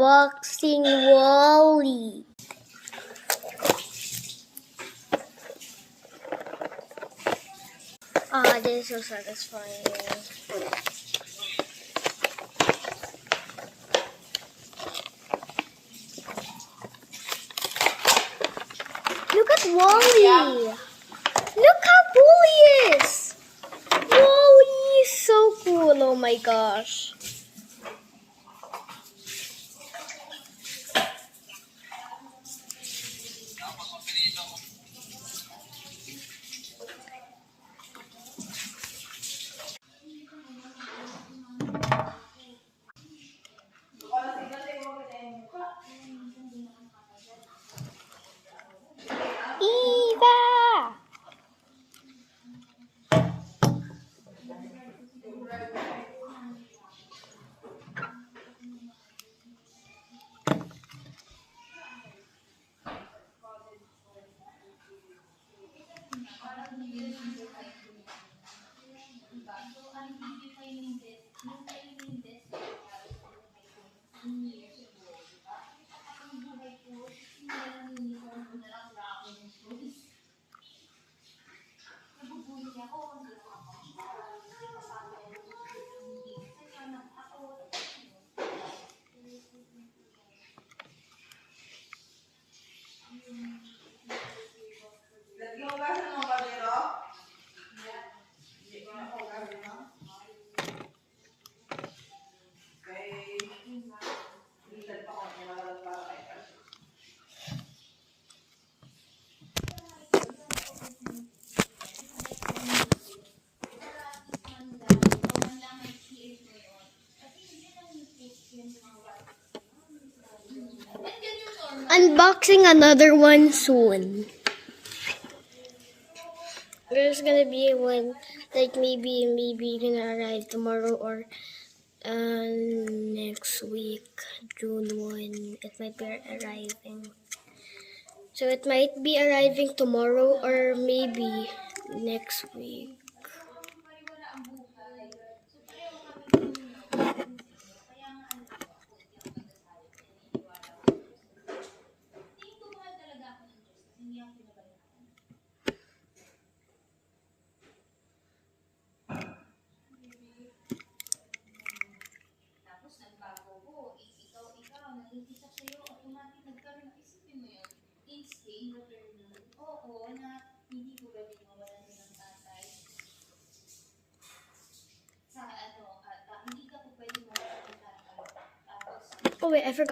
unboxing Wally. This is so satisfying. Look at Wally! Yeah. Look how cool he is! Wally is so cool, oh my gosh. Eva! Unboxing another one soon. There's gonna be one, like maybe gonna arrive tomorrow or next week, June 1. It might be arriving. So it might be arriving tomorrow or maybe next week. Oh wait, I forgot.